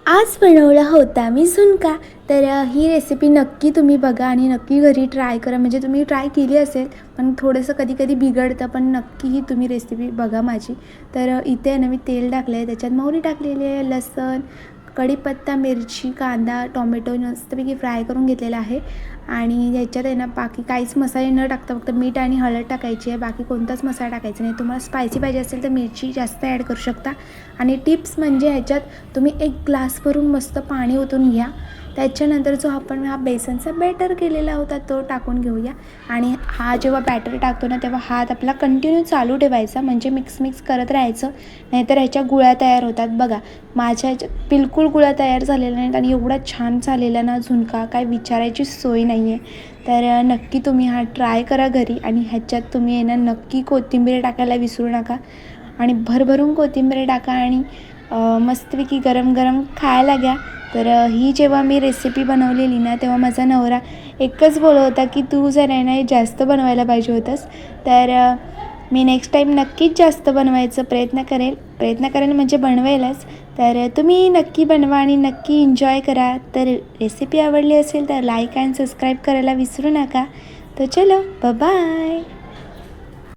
आज बनवला होता मी झुणका। तर ही रेसिपी नक्की तुम्ही बघा आणि नक्की घरी ट्राय करा। म्हणजे तुम्ही ट्राय केली असेल पण थोडंसं कधी कधी बिघडतं, पण नक्की ही तुम्ही रेसिपी बघा माझी। तर इथे आहे ना मी तेल टाकलं आहे, त्याच्यात मोहरी टाकलेली आहे, लसूण, कढीपत्ता, मिरची, कांदा, टोमॅटो मस्तपैकी फ्राय करून घेतलेला आहे। आणि ह्याच्यात आहे ना बाकी काहीच मसाले न टाकता फक्त मीठ आणि हळद टाकायची आहे, बाकी कोणताच मसाला टाकायचा नाही। तुम्हाला स्पायसी पाहिजे असेल तर मिरची जास्त ॲड करू शकता। आणि टिप्स म्हणजे ह्याच्यात तुम्ही एक ग्लास भरून मस्त पाणी ओतून घ्या, त्याच्यानंतर जो आपण हा बेसनचा बॅटर केलेला होता तो टाकून घेऊया। आणि हा जेव्हा बॅटर टाकतो ना तेव्हा हात आपला कंटिन्यू चालू ठेवायचा, म्हणजे मिक्स करत राहायचं, नाहीतर ह्याच्या गुळ्या तयार होतात। बघा माझ्या ह्याच्यात बिलकुल गुळ्या तयार झालेल्या नाहीत आणि एवढा छान झालेला ना झुणका, काय विचारायची सोय नाही आहे। तर नक्की तुम्ही हा ट्राय करा घरी। आणि ह्याच्यात तुम्ही आहे ना नक्की कोथिंबीर टाकायला विसरू नका आणि भरभरून कोथिंबीर टाका आणि मस्तपैकी गरम गरम खायला घ्या। तर ही जेव्हा मी रेसिपी बनवलेली ना तेव्हा माझा नवरा एकच बोलत होता की तू जर आहे ना जास्त बनवायला पाहिजे होतंस। तर मी नेक्स्ट टाईम नक्कीच जास्त बनवायचा प्रयत्न करेल म्हणजे बनवेलच। तर तुम्ही नक्की बनवा आणि नक्की एन्जॉय करा। तर रेसिपी आवडली असेल तर लाईक अँड सबस्क्राईब करायला विसरू नका। तर चलो बाय।